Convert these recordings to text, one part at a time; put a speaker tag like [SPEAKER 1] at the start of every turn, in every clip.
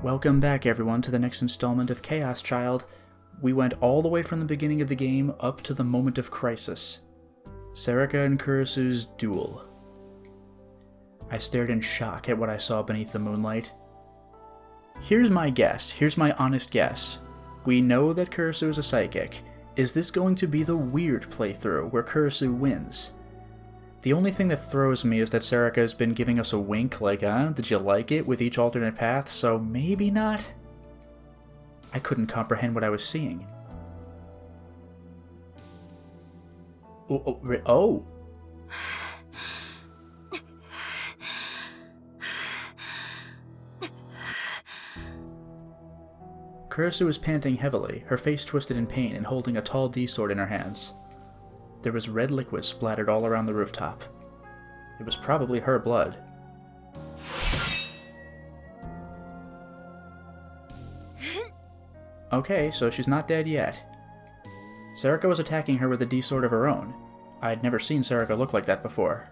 [SPEAKER 1] Welcome back everyone to the next installment of Chaos Child. We went all the way from the beginning of the game up to the moment of crisis. Serika and Kurisu's duel. I stared in shock at what I saw beneath the moonlight. Here's my guess, here's my honest guess. We know that Kurisu is a psychic. Is this going to be the weird playthrough where Kurisu wins? The only thing that throws me is that Serika has been giving us a wink like, did you like it, with each alternate path, so maybe not? I couldn't comprehend what I was seeing. Oh! Kurisu was panting heavily, her face twisted in pain and holding a tall D-sword in her hands. There was red liquid splattered all around the rooftop. It was probably her blood. Okay, so she's not dead yet. Serika was attacking her with a D-sword of her own. I'd never seen Serika look like that before.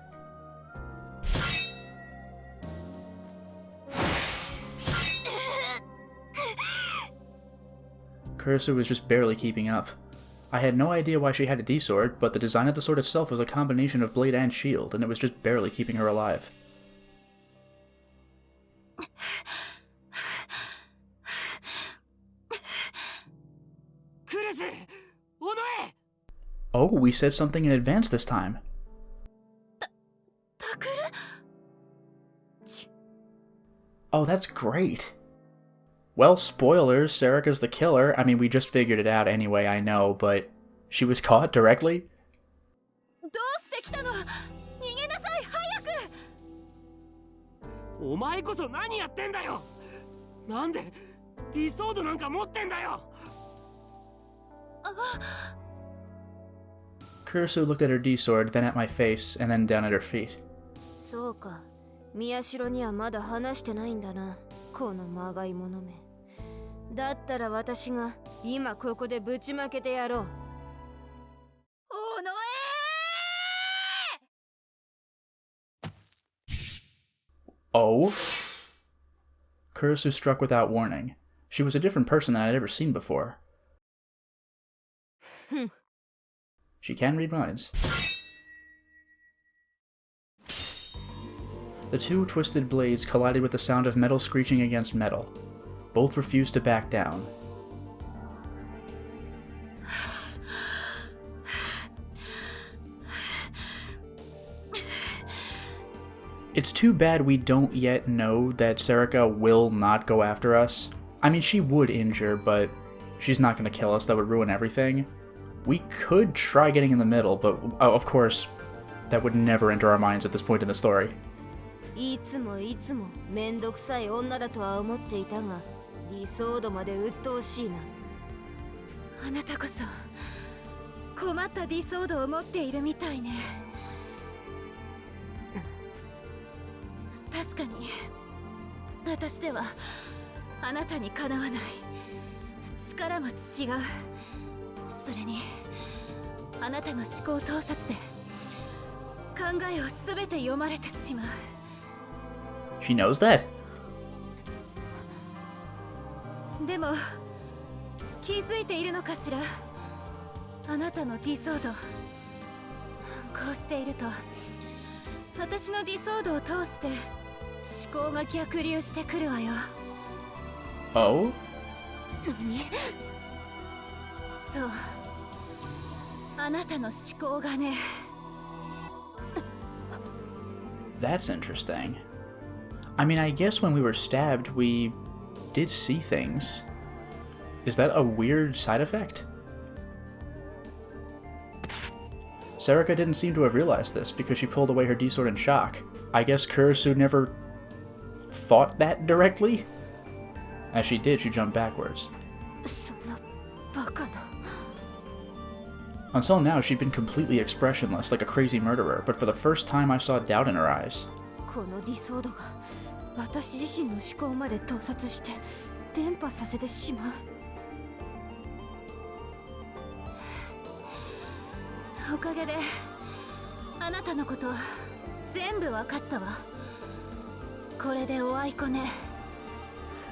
[SPEAKER 1] Kurisu was just barely keeping up. I had no idea why she had a D-sword, but the design of the sword itself was a combination of blade and shield, and it was just barely keeping her alive. Oh, we said something in advance this time. Oh, that's great. Well, spoilers, Serika's the killer. I mean, we just figured it out anyway, I know, but she was caught directly? Kurisu looked at her D-sword, then at my face, and then down at her feet. Oh? Kurisu struck without warning. She was a different person than I'd ever seen before. She can read minds. The two twisted blades collided with the sound of metal screeching against metal. Both refused to back down. It's too bad we don't yet know that Serika will not go after us. I mean, she would injure, but she's not going to kill us. That would ruin everything. We could try getting in the middle, but of course, that would never enter our minds at this point in the story. She knows that?
[SPEAKER 2] でも気づいているのかしらあなたのディソードこうしていると私のディソードを通して思考が逆流してくるわよ
[SPEAKER 1] Oh?
[SPEAKER 2] 何そうあなたの思考がね
[SPEAKER 1] That's interesting. I mean, I guess when we were stabbed, we did see things. Is that a weird side effect? Serika didn't seem to have realized this because she pulled away her D-sword in shock. I guess Kurisu never thought that directly? As she did, she jumped backwards. Until now, she'd been completely expressionless, like a crazy murderer, but for the first time I saw doubt in her eyes.
[SPEAKER 2] 私自身の思考まで盗撮して伝播させてしまうおかげであなたのこと全部わかったわこれでおあいこね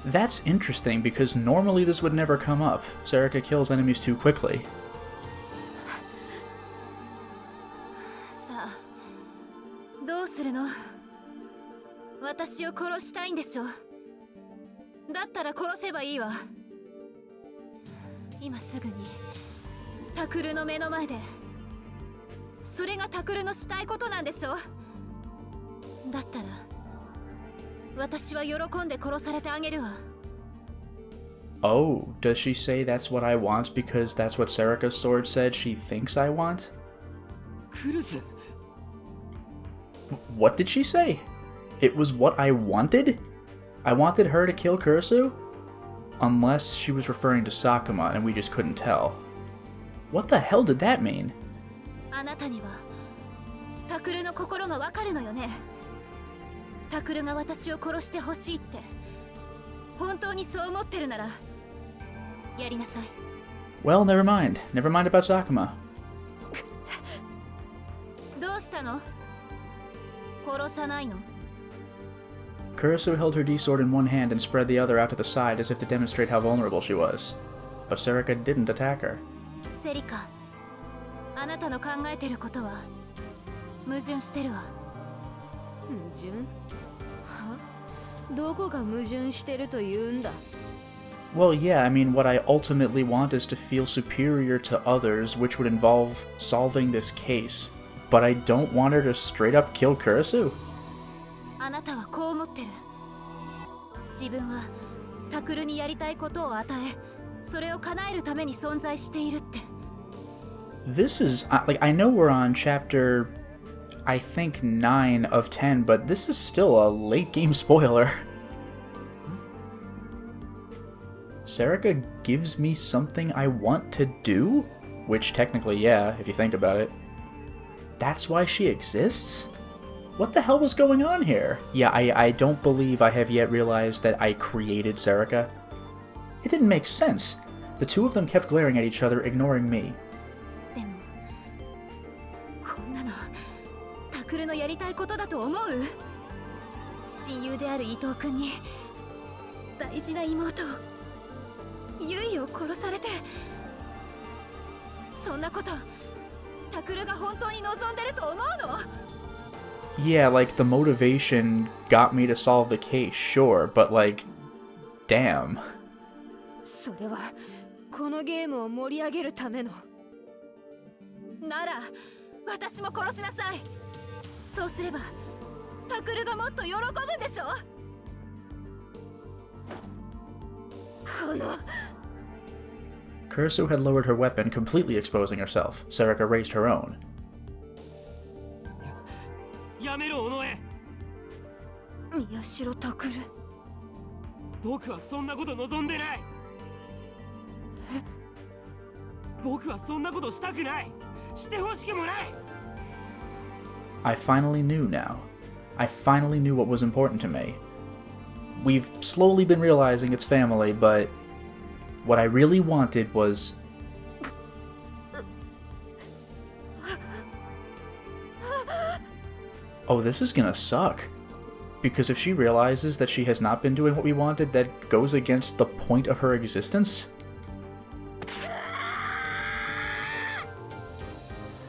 [SPEAKER 1] That's interesting, because normally this would never come up. Serica kills enemies too quickly.
[SPEAKER 2] さあ、どうするの？私を殺したいんでしょ？だったら殺せばいいわ。今すぐにタクルの目の前で。それがタクルのしたいことなんでしょ？だったら私は喜んで殺されてあげるわ。
[SPEAKER 1] Oh, does she say that's what I want because that's what Serica's sword said she thinks I want?
[SPEAKER 3] クルス。
[SPEAKER 1] What did she say? It was what I wanted? I wanted her to kill Kurisu? Unless she was referring to Sakuma and we just couldn't tell. What the hell did that mean?
[SPEAKER 2] あなたにはタクルの心がわかるのよね。タクルが私を殺してほしいって本当にそう思ってるならやりなさい。
[SPEAKER 1] Well, never mind. Never mind about Sakuma.
[SPEAKER 2] どうしたの？殺さないの？
[SPEAKER 1] Kurisu held her D-sword in one hand and spread the other out to the side as if to demonstrate how vulnerable she was. But Serica didn't attack her.
[SPEAKER 2] セリカ、あなたの考えてることは矛盾してるわ。
[SPEAKER 4] 矛盾？は？どこが矛盾してると言うんだ？
[SPEAKER 1] Well, yeah, I mean, what I ultimately want is to feel superior to others, which would involve solving this case. But I don't want her to straight up kill Kurisu.
[SPEAKER 2] あなたはこう思ってる。自分はタクルにやりたいことを与え、それを叶えるために存在しているって。
[SPEAKER 1] This is, like, I know we're on chapter, I think 9 of 10, but this is still a late game spoiler. Serica gives me something I want to do? Which technically, yeah, if you think about it. That's why she exists? What the hell was going on here? Yeah, I don't believe I have yet realized that I created Serica. It didn't make sense. The two of them kept glaring at each other, ignoring me.
[SPEAKER 2] でも、こんなのタクルのやりたいことだと思う？親友である伊藤君に大事な妹ユイを殺されて、そんなことタクルが本当に望んでると思うの？
[SPEAKER 1] Yeah, like, the motivation got me to solve the case, sure, but like, damn.
[SPEAKER 4] それはこのゲームを盛り上げるための。
[SPEAKER 2] なら私も殺しなさい。そうすればタクルがもっと喜ぶでしょ。
[SPEAKER 4] この
[SPEAKER 1] Kurisu had lowered her weapon, completely exposing herself. Serica raised her own.
[SPEAKER 3] やめろ、尾上。
[SPEAKER 4] 宮代タクル。
[SPEAKER 3] 僕はそんなこと望んでない。僕はそんなことしたくない。してほしくもない。
[SPEAKER 1] I finally knew now. I finally knew what was important to me. We've slowly been realizing it's family, but what I really wanted was... Oh, this is gonna suck. Because if she realizes that she has not been doing what we wanted, that goes against the point of her existence.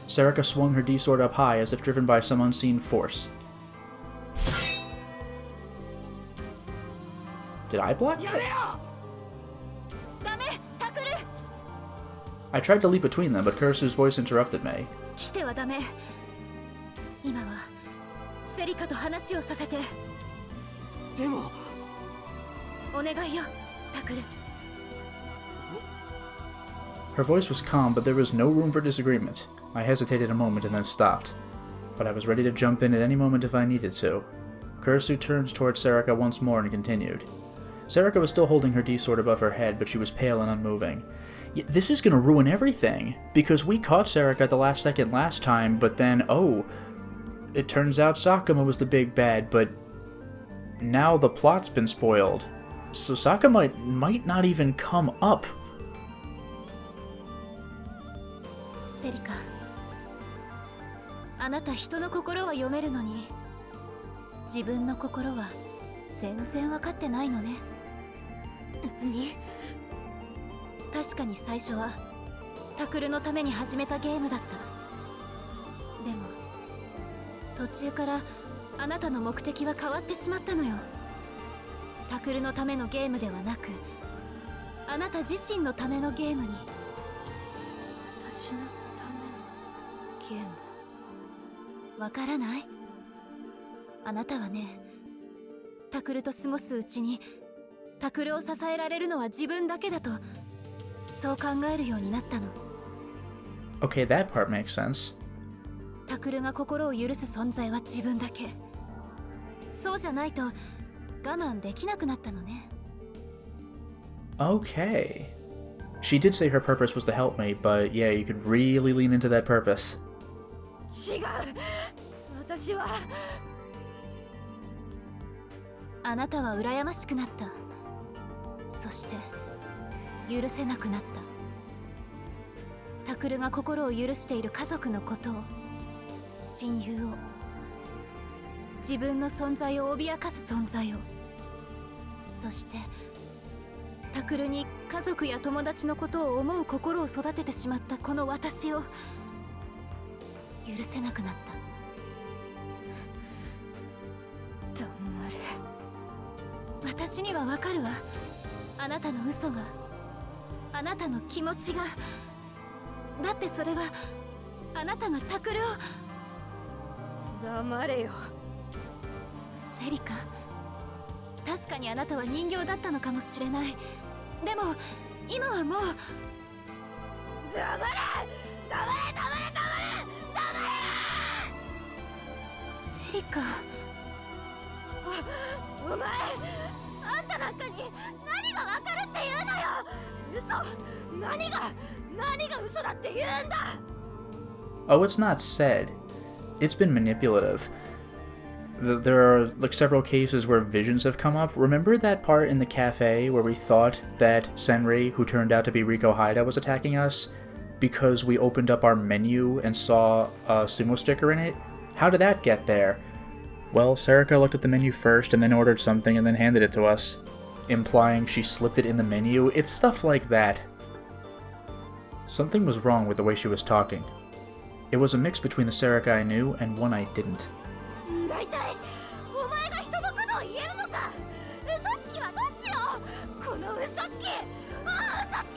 [SPEAKER 1] Serica swung her D-sword up high as if driven by some unseen force. Did I block that?
[SPEAKER 2] ダメ、タクル。
[SPEAKER 1] I tried to leap between them, but Kurisu's voice interrupted me.
[SPEAKER 2] 来てはダメ。今はセリカと話をさせて。
[SPEAKER 3] でも
[SPEAKER 2] お願いよ、タクル。
[SPEAKER 1] Her voice was calm, but there was no room for disagreement. I hesitated a moment and then stopped. But I was ready to jump in at any moment if I needed to. Kurisu turned towards Serica once more and continued. Serica was still holding her D-sword above her head, but she was pale and unmoving. This is gonna ruin everything, because we caught Serica at the last second last time, but then, oh, it turns out Sakuma was the big bad, but now the plot's been spoiled. So Sakuma might not even come up.
[SPEAKER 2] セリカ、あなた人の心は読めるのに、自分の心は全然分かってないのね。
[SPEAKER 4] 何？
[SPEAKER 2] 確かに最初はタクルのために始めたゲームだった。でも途中からあなたの目的は変わってしまったのよ。タクルのためのゲームではなく、あなた自身のためのゲームに。
[SPEAKER 4] 私のためのゲーム。
[SPEAKER 2] わからない？あなたはね、タクルと過ごすうちにタクルを支えられるのは自分だけだと、そう考えるようになったの。
[SPEAKER 1] Okay, that part makes sense.
[SPEAKER 2] タクルが心を許す存在は自分だけ。そうじゃないと我慢できなくなったのね。
[SPEAKER 1] Okay. She did say her purpose was to help me, but yeah, you could really lean into that purpose.
[SPEAKER 4] 違う。私は。
[SPEAKER 2] あなたは羨ましくなった。そして許せなくなった。タクルが心を許している家族のことを、親友を、自分の存在を脅かす存在を、そしてタクルに家族や友達のことを思う心を育ててしまったこの私を許せなくなった。
[SPEAKER 4] 黙れ。
[SPEAKER 2] 私にはわかるわ。あなたの嘘が、あなたの気持ちが。だってそれはあなたがタクルを。
[SPEAKER 4] 黙れよ。
[SPEAKER 2] セリカ、確かにあなたは人形だったのかもしれない。でも今はもう。
[SPEAKER 4] 黙れ。黙れ。黙れ。黙れ。黙れ。
[SPEAKER 2] セリカ。
[SPEAKER 4] お前、あんたなんかに何がわかるって言うのよ。嘘。何が嘘だって言うんだ。
[SPEAKER 1] Oh, it's not said. It's been manipulative. There are like several cases where visions have come up. Remember that part in the cafe where we thought that Senri, who turned out to be Riko Haida, was attacking us because we opened up our menu and saw a sumo sticker in it? How did that get there? Well, Sarika looked at the menu first and then ordered something and then handed it to us, implying she slipped it in the menu. It's stuff like that. Something was wrong with the way she was talking. It was a mix between the Sarika I knew and one I didn't.
[SPEAKER 4] 大体お前が人のことを言えるのか。嘘つきはどっちよ。この嘘つき。嘘つ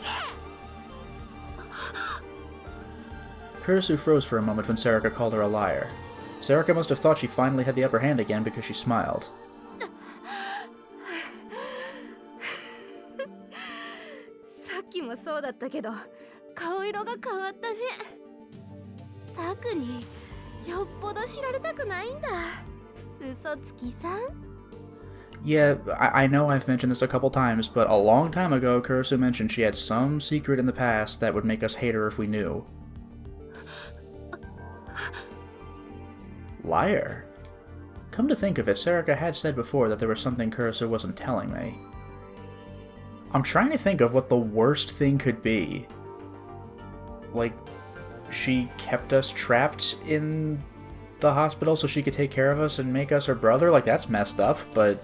[SPEAKER 4] き。
[SPEAKER 1] Kurisu froze for a moment when Sarika called her a liar. Sarika must have thought she finally had the upper hand again because she smiled.
[SPEAKER 4] さっきもそうだったけど、顔色が変わったね。タクによっぽど知られたくないんだ。嘘つきさん。
[SPEAKER 1] Yeah, I know I've mentioned this a couple times, but a long time ago, Kurisu mentioned she had some secret in the past that would make us hate her if we knew. Liar. Come to think of it, Sarika had said before that there was something Kurisu wasn't telling me. I'm trying to think of what the worst thing could be. Like, she kept us trapped in the hospital so she could take care of us and make us her brother? Like, that's messed up, but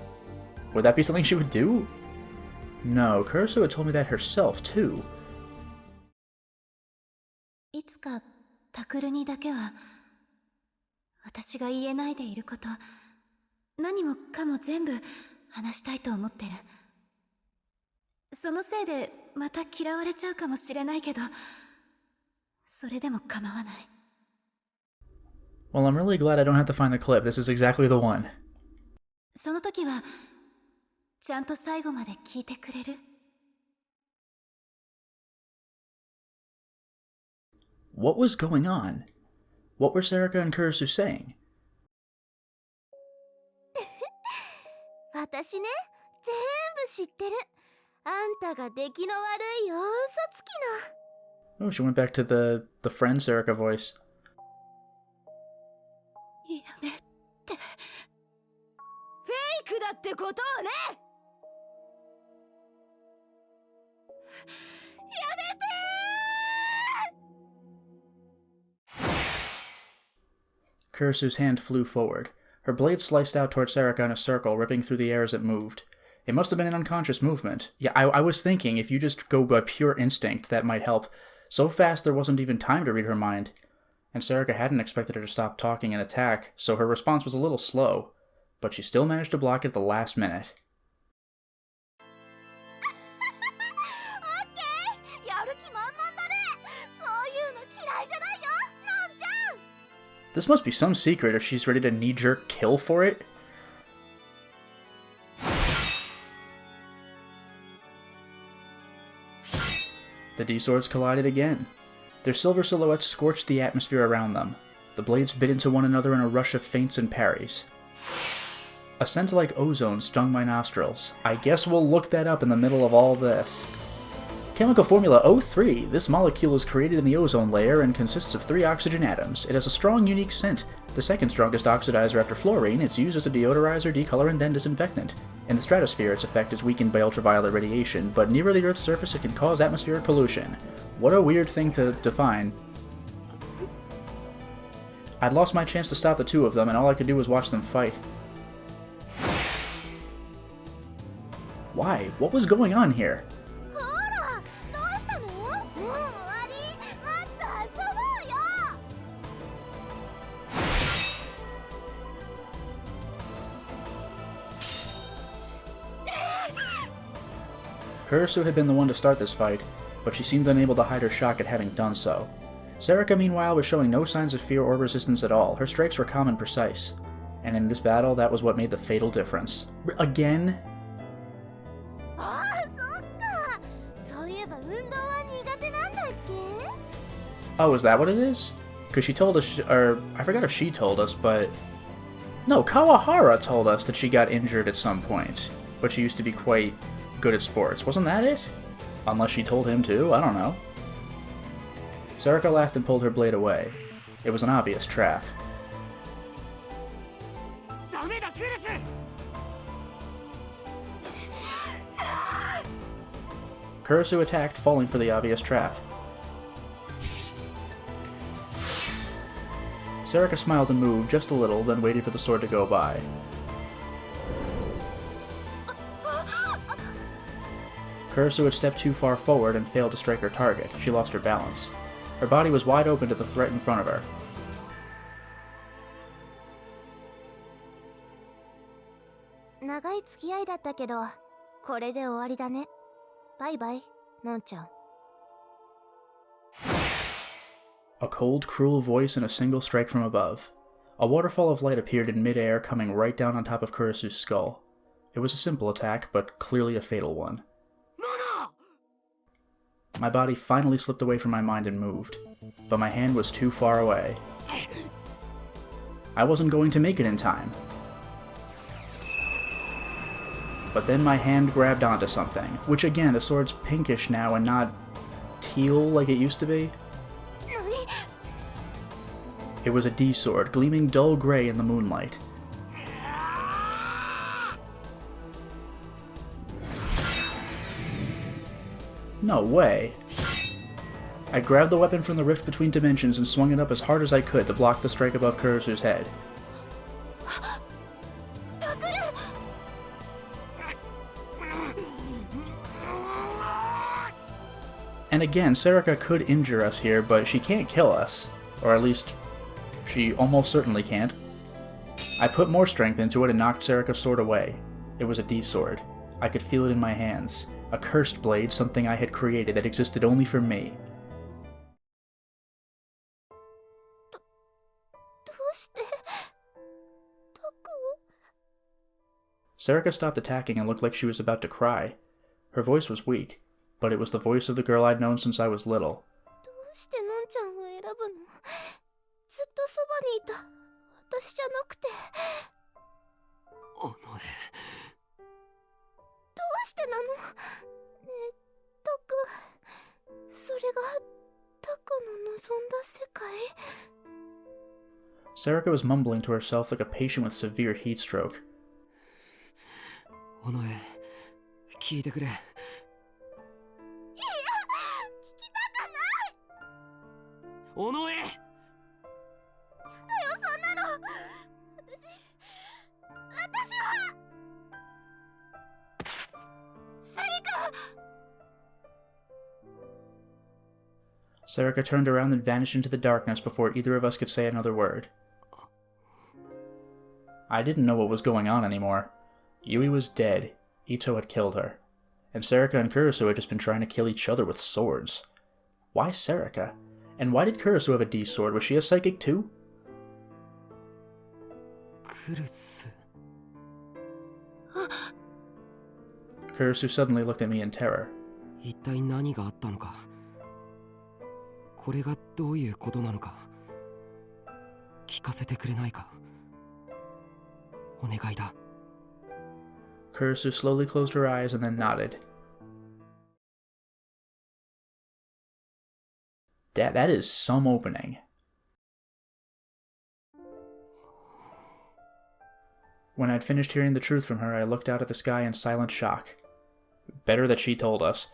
[SPEAKER 1] would that be something she would do? No, Kurisu had told me that herself, too.
[SPEAKER 2] いつかタクルにだけは私が言えないでいること、何もかも全部話したいと思ってる。そのせいでまた嫌われちゃうかもしれないけど、それでも構わない。
[SPEAKER 1] Well, I'm really glad I don't have to find the clip. This is exactly the one.
[SPEAKER 2] その時はちゃんと最後まで聞いてくれる？
[SPEAKER 1] What was going on? What were Sarika and Kurisu saying?
[SPEAKER 4] 私ね、全部知ってる。あんたが出来の悪いよ、嘘つきの。
[SPEAKER 1] Oh, she went back to the friend Sarika voice.
[SPEAKER 2] やめて。
[SPEAKER 4] フェイクだってことをね。やめてー。
[SPEAKER 1] Kurisu's hand flew forward. Her blade sliced out toward Sarika in a circle, ripping through the air as it moved. It must have been an unconscious movement. Yeah, I was thinking if you just go by pure instinct, that might help. So fast there wasn't even time to read her mind. And Serica hadn't expected her to stop talking and attack, so her response was a little slow. But she still managed to block it at the last minute. This must be some secret if she's ready to knee-jerk kill for it. The D-swords collided again. Their silver silhouettes scorched the atmosphere around them. The blades bit into one another in a rush of feints and parries. A scent like ozone stung my nostrils. I guess we'll look that up in the middle of all this. Chemical formula O3. This molecule is created in the ozone layer and consists of 3 oxygen atoms. It has a strong, unique scent. The second strongest oxidizer after fluorine, it's used as a deodorizer, decolorant, and disinfectant. In the stratosphere, its effect is weakened by ultraviolet radiation, but near the Earth's surface it can cause atmospheric pollution. What a weird thing to define. I'd lost my chance to stop the two of them, and all I could do was watch them fight. Why? What was going on here? Kurisu had been the one to start this fight, but she seemed unable to hide her shock at having done so. Serica, meanwhile, was showing no signs of fear or resistance at all. Her strikes were calm and precise. And in this battle, that was what made the fatal difference. Again? Oh, is that what it is? Because she told us, or I forgot if she told us, but... No, Kawahara told us that she got injured at some point, but she used to be quite good at sports. Wasn't that it? Unless she told him too, I don't know. Serica laughed and pulled her blade away. It was an obvious trap. Kurisu attacked, falling for the obvious trap. Serica smiled and moved just a little, then waited for the sword to go by. Kurisu had stepped too far forward and failed to strike her target. She lost her balance. Her body was wide open to the threat in front of her. A cold, cruel voice and a single strike from above. A waterfall of light appeared in mid-air, coming right down on top of Kurisu's skull. It was a simple attack, but clearly a fatal one. My body finally slipped away from my mind and moved, but my hand was too far away. I wasn't going to make it in time. But then my hand grabbed onto something, which again, the sword's pinkish now and not teal like it used to be. It was a D-sword, gleaming dull gray in the moonlight. No way. I grabbed the weapon from the rift between dimensions and swung it up as hard as I could to block the strike above Kurisu's head. And again, Serica could injure us here, but she can't kill us. Or at least, she almost certainly can't. I put more strength into it and knocked Serica's sword away. It was a D-sword. I could feel it in my hands. A cursed blade, something I had created that existed only for me. Serica stopped attacking and looked like she was about to cry. Her voice was weak, but it was the voice of the girl I'd known since I was little. Serica was mumbling to herself like a patient with severe heat stroke. Serika turned around and vanished into the darkness before either of us could say another word. I didn't know what was going on anymore. Yui was dead. Ito had killed her. And Serika and Kurisu had just been trying to kill each other with swords. Why Serika? And why did Kurisu have a D sword? Was she a psychic too? Kurisu suddenly looked at me in terror.
[SPEAKER 3] 一体何があったのか。これがどういうことなのか。聞かせてくれないか。お願いだ。
[SPEAKER 1] Kurisu slowly closed her eyes and then nodded. That is some opening. When I'd finished hearing the truth from her, I looked out at the sky in silent shock. Better that she told us.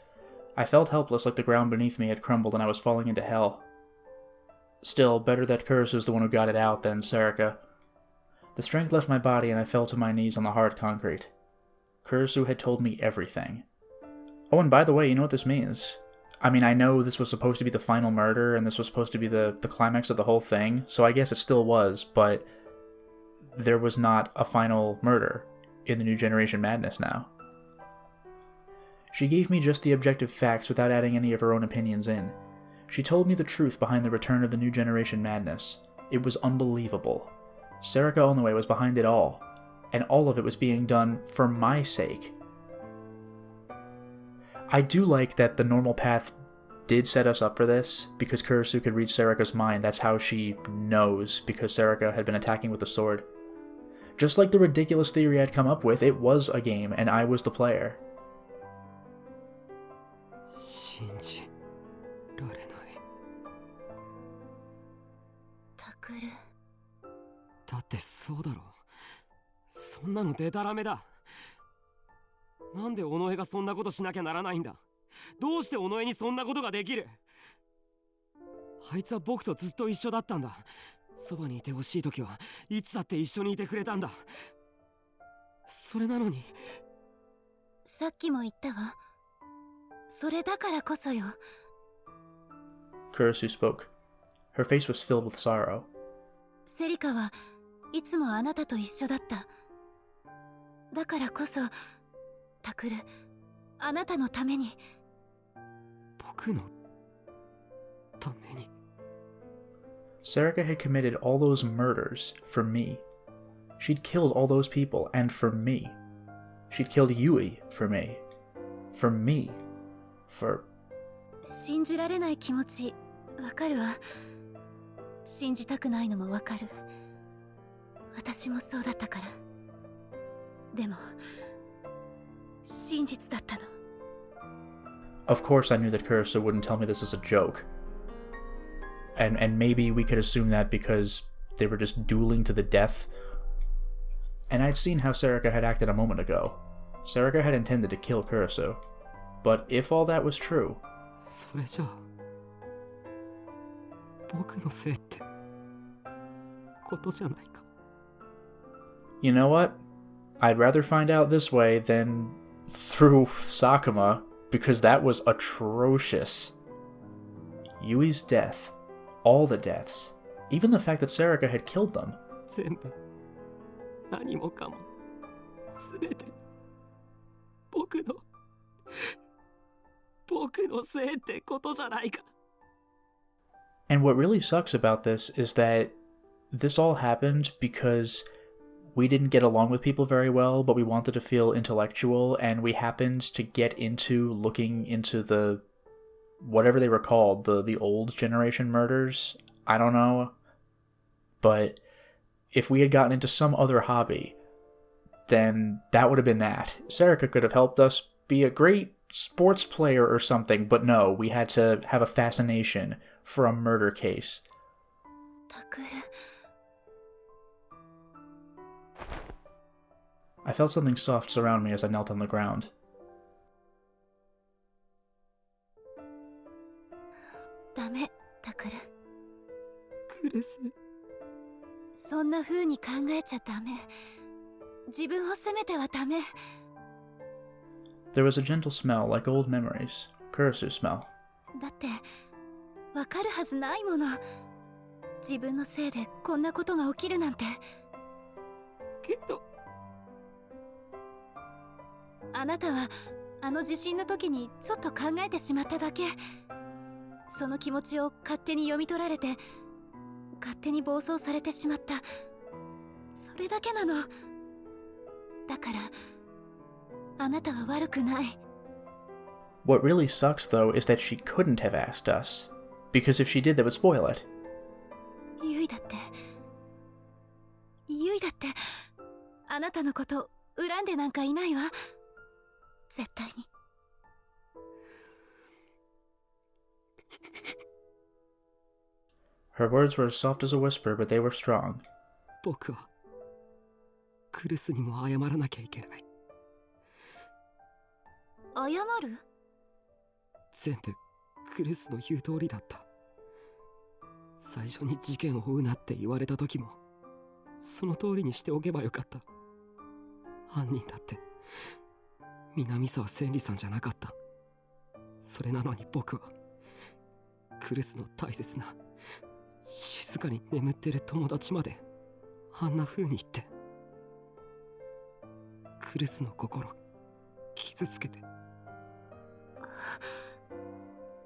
[SPEAKER 1] I felt helpless, like the ground beneath me had crumbled and I was falling into hell. Still, better that Kurisu's the one who got it out than Serika. The strength left my body and I fell to my knees on the hard concrete. Kurisu had told me everything. Oh, and by the way, you know what this means? I mean, I know this was supposed to be the final murder, and this was supposed to be the climax of the whole thing, so I guess it still was, but there was not a final murder in the New Generation Madness now. She gave me just the objective facts without adding any of her own opinions in. She told me the truth behind the return of the New Generation Madness. It was unbelievable. Serika Onue was behind it all, and all of it was being done for my sake. I do like that the normal path did set us up for this, because Kurisu could read Serika's mind. That's how she knows, because Serika had been attacking with the sword. Just like the ridiculous theory I'd come up with, it was a game, and I was the player.
[SPEAKER 3] 信じられない。
[SPEAKER 4] タクル。
[SPEAKER 3] だってそうだろ。そんなのデタラメだ。なんで尾上がそんなことしなきゃならないんだ。どうして尾上にそんなことができる。あいつは僕とずっと一緒だったんだ。そばにいてほしい時はいつだって一緒にいてくれたんだ。それなのに。
[SPEAKER 2] さっきも言ったわ。それだからこそよ。
[SPEAKER 1] Kurisu spoke. Her face was filled with sorrow.
[SPEAKER 2] セリカはいつもあなたと一緒だった。だからこそ、タクル、あなたのために。
[SPEAKER 3] 僕のために。
[SPEAKER 1] Serika had committed all those murders for me. She'd killed all those people, and for me. She'd killed Yui for me. For me. For...
[SPEAKER 2] 信じられない気持ち、わかるわ。信じたくないのもわかる。私もそうだったから。でも、真実だったの。
[SPEAKER 1] Of course I knew that Kurisu wouldn't tell me this as a joke. And maybe we could assume that because they were just dueling to the death. And I'd seen how Serika had acted a moment ago. Serika had intended to kill Kurisu. But if all that was true...
[SPEAKER 3] それじゃあ、僕のせいってことじゃないか。
[SPEAKER 1] You know what? I'd rather find out this way than through Sakuma, because that was atrocious. Yui's death. All the deaths. Even the fact that Serika had killed them.
[SPEAKER 3] 全部、何もかも、すべて、僕のせいってことじゃないか。
[SPEAKER 1] And what really sucks about this is that this all happened because we didn't get along with people very well, but we wanted to feel intellectual, and we happened to get into looking into the... whatever they were called, the old generation murders. I don't know. But if we had gotten into some other hobby, then that would have been that. Serika could have helped us be a great sports player or something, but no, we had to have a fascination for a murder case.
[SPEAKER 2] タクル。
[SPEAKER 1] I felt something soft surround me as I knelt on the ground.
[SPEAKER 2] ダメ、タクル。
[SPEAKER 3] クレス。
[SPEAKER 2] そんな風に考えちゃダメ。自分を責めてはダメ。
[SPEAKER 1] There was a gentle smell like old memories. Kurasu's smell.
[SPEAKER 2] だってわかるはずないもの。自分のせいでこんなことが起きるなんて。
[SPEAKER 3] けど
[SPEAKER 2] あなたはあの地震の時にちょっと考えてしまっただけ。その気持ちを勝手に読み取られて勝手に暴走されてしまった。それだけなの。だからあなたは悪くない。
[SPEAKER 1] What really sucks, though, is that she couldn't have asked us. Because if she did, that would spoil it.
[SPEAKER 2] ゆいだってあなたのこと恨んでなんかいないわ。絶対に。
[SPEAKER 1] Her words were as soft as a whisper, but they were strong.
[SPEAKER 3] 僕はクルスにも謝らなきゃいけない。
[SPEAKER 2] 謝る？
[SPEAKER 3] 全部クルスの言う通りだった。最初に事件を追うなって言われた時もその通りにしておけばよかった。犯人だって南沢千里さんじゃなかった。それなのに僕はクルスの大切な静かに眠ってる友達まであんな風に言ってクルスの心傷つけて。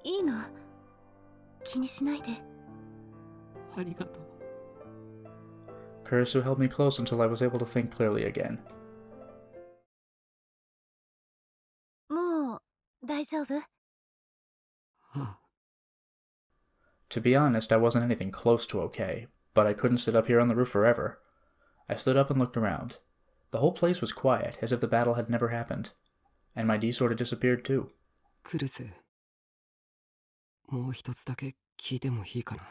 [SPEAKER 2] いいの、気にしないで。
[SPEAKER 3] ありがとう。
[SPEAKER 1] Kurisu held me close until I was able to think clearly again.
[SPEAKER 2] もう大丈夫？
[SPEAKER 3] ああ。
[SPEAKER 1] To be honest, I wasn't anything close to okay, but I couldn't sit up here on the roof forever. I stood up and looked around. The whole place was quiet, as if the battle had never happened. And my D sort of disappeared too.
[SPEAKER 3] クルス、もう一つだけ聞いてもいいかな。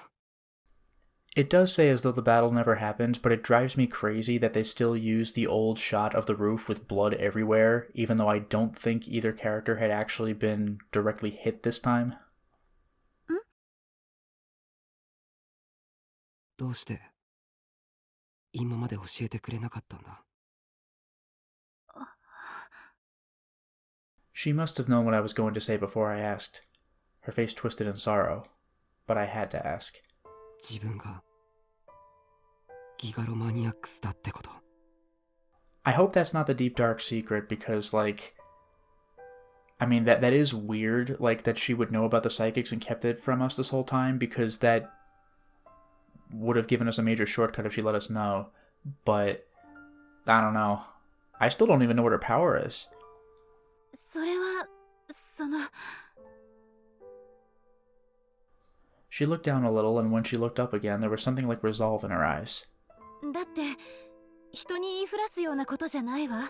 [SPEAKER 1] It does say as though the battle never happened, but it drives me crazy that they still use the old shot of the roof with blood everywhere, even though I don't think either character had actually been directly hit this time.
[SPEAKER 3] どうして今まで教えてくれなかったんだ。
[SPEAKER 1] She must have known what I was going to say before I asked. Her face twisted in sorrow, but I had to ask.
[SPEAKER 3] 自分がギガロマニアックスだってこと。
[SPEAKER 1] I hope that's not the deep dark secret because, like, I mean, that is weird, like, that she would know about the psychics and kept it from us this whole time, because that would have given us a major shortcut if she let us know. But, I don't know. I still don't even know what her power is.
[SPEAKER 2] それはその。
[SPEAKER 1] She looked down a little, and when she looked up again, there was something like resolve in her eyes.
[SPEAKER 2] だって人に言いふらすようなことじゃないわ。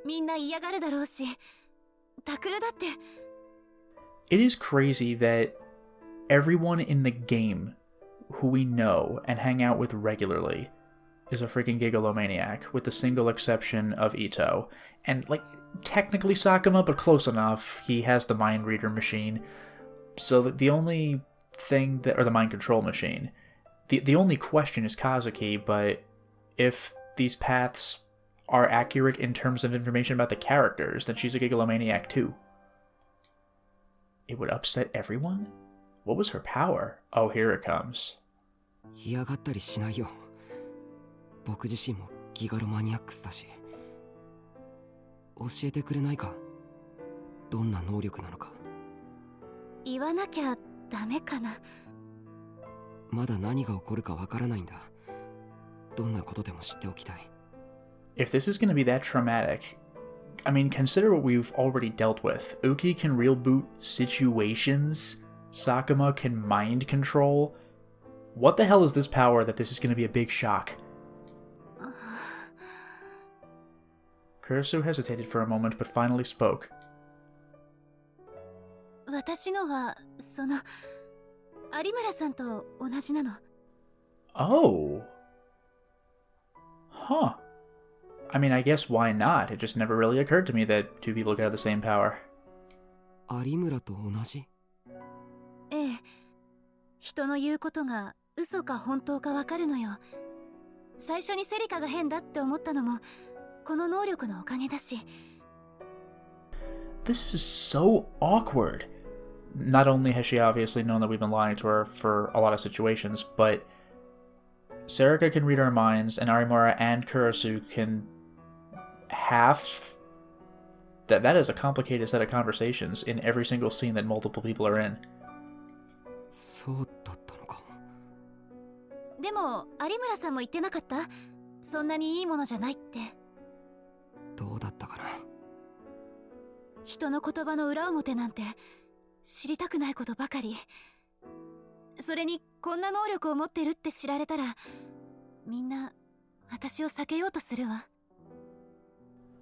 [SPEAKER 2] みんな嫌がるだろうし、タクルだって。
[SPEAKER 1] It is crazy that everyone in the game who we know and hang out with regularly is a freaking gigalomaniac, with the single exception of Ito. And, like, technically Sakuma, but close enough. He has the mind reader machine. So the only thing that, or the mind control machine. The only question is Kazuki, but if these paths are accurate in terms of information about the characters, then she's a gigalomaniac too. It would upset everyone? What was her power? Oh, here it comes.
[SPEAKER 3] 嫌がったりしないよ。僕自身もギガロマニアックスだし。教えてくれないか。どんな能力なのか。
[SPEAKER 2] 言わなきゃダメかな。
[SPEAKER 3] まだ何が起こるかわからないんだ。どんなことでも知っておきたい。
[SPEAKER 1] If this is going to be that traumatic, I mean, consider what we've already dealt with. Uki can real boot situations. Sakuma can mind control. What the hell is this power that this is going to be a big shock? Kurisu hesitated for a moment, but finally spoke.
[SPEAKER 2] 私のはその有村さんと同じなの。
[SPEAKER 1] Oh. Huh. I mean, I guess why not? It just never really occurred to me that two people could have the same power.
[SPEAKER 3] 有村と同じ？
[SPEAKER 2] ええ。人の言うことが嘘か本当かわかるのよ。最初にセリカが変だって思ったのもこの能力のおかげだし。
[SPEAKER 1] This is so awkward. Not only has she obviously known that we've been lying to her for a lot of situations, but Serika can read our minds, and Arimura and Kurisu can half... That is a complicated set of conversations in every single scene that multiple people are in.
[SPEAKER 3] そうだったのか。
[SPEAKER 2] でも有村さんも言ってなかった？そんなにいいものじゃないって。
[SPEAKER 3] どうだったかな。
[SPEAKER 2] 人の言葉の裏表なんて知りたくないことばかり。それにこんな能力を持ってるって知られたら、みんな私を避けようとするわ。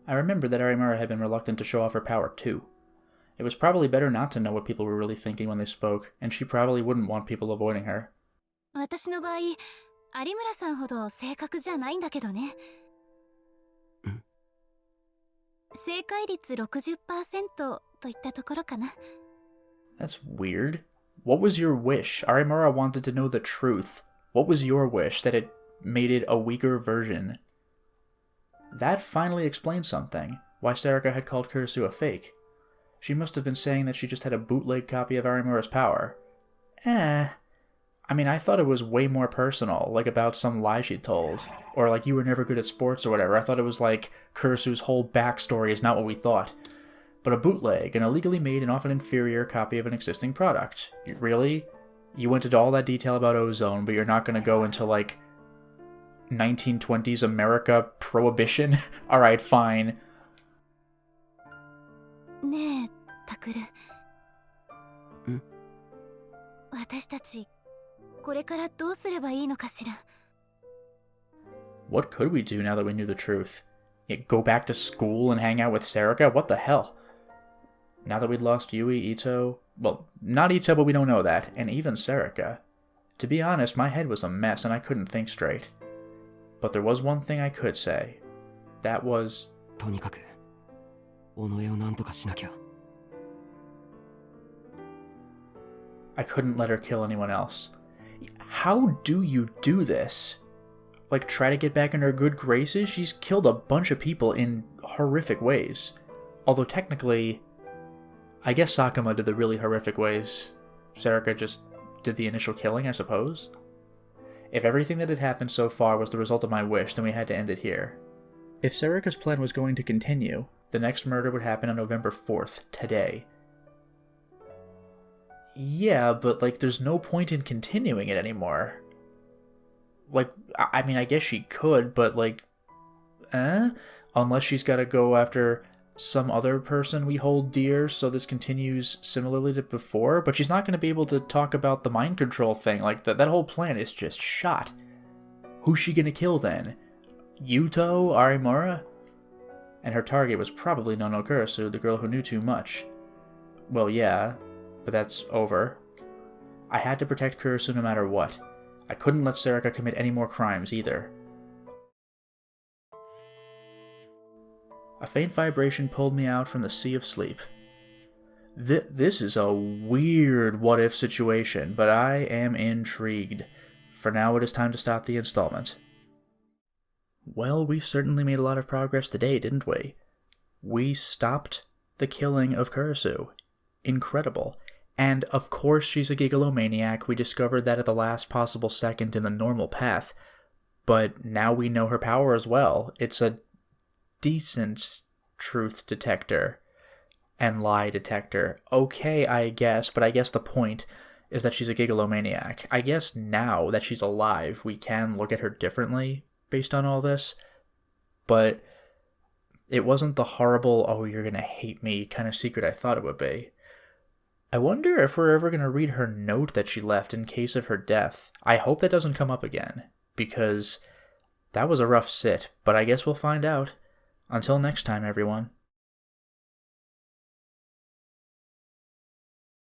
[SPEAKER 1] I remember that Arimura had been reluctant to show off her power too. It was probably better not to know what people were really thinking when they spoke, and she probably wouldn't want people avoiding her.
[SPEAKER 2] 私の場合、有村さんほど正確じゃないんだけどね。正解率 60% といったところかな。
[SPEAKER 1] That's weird. What was your wish? Arimura wanted to know the truth. What was your wish that it made it a weaker version? That finally explains something. Why Serika had called Kurisu a fake. She must have been saying that she just had a bootleg copy of Arimura's power. I mean, I thought it was way more personal, like about some lie she'd told. Or like you were never good at sports or whatever. I thought it was like Kurisu's whole backstory is not what we thought. But a bootleg, an illegally made and often inferior copy of an existing product. Really? You went into all that detail about ozone, but you're not going to go into like 1920s America prohibition? Alright, fine.
[SPEAKER 2] ねえ、タクル。私たち、これからどうすればいいのかしら。
[SPEAKER 1] What could we do now that we knew the truth? Go back to school and hang out with Serika? What the hell? Now that we'd lost Yui, Ito... Well, not Ito, but we don't know that. And even Serika. To be honest, my head was a mess and I couldn't think straight. But there was one thing I could say. That was...
[SPEAKER 3] とにかく、尾上をなんとかしなきゃ。
[SPEAKER 1] I couldn't let her kill anyone else. How do you do this? Like, try to get back in her good graces? She's killed a bunch of people in horrific ways. Although technically, I guess Sakuma did the really horrific ways. Serika just did the initial killing, I suppose? If everything that had happened so far was the result of my wish, then we had to end it here. If Serika's plan was going to continue, the next murder would happen on November 4th, today. Yeah, but, like, there's no point in continuing it anymore. Like, I mean, I guess she could, but, like, unless she's gotta go after some other person we hold dear, so this continues similarly to before, but she's not gonna be able to talk about the mind control thing. Like, that whole plan is just shot. Who's she gonna kill, then? Yuto? Arimura? And her target was probably Nono Kurisu, the girl who knew too much. Well, yeah, but that's over. I had to protect Kurisu no matter what. I couldn't let Serika commit any more crimes, either. A faint vibration pulled me out from the sea of sleep. This is a weird what-if situation, but I am intrigued. For now, it is time to stop the installment. Well, we certainly made a lot of progress today, didn't we? We stopped the killing of Kurisu. Incredible. And, of course, she's a gigalomaniac. We discovered that at the last possible second in the normal path. But now we know her power as well. It's a decent truth detector and lie detector. Okay, I guess, but I guess the point is that she's a gigalomaniac. I guess now that she's alive, we can look at her differently based on all this. But it wasn't the horrible, oh, you're gonna hate me kind of secret I thought it would be. I wonder if we're ever going to read her note that she left in case of her death. I hope that doesn't come up again, because that was a rough sit, but I guess we'll find out. Until next time, everyone.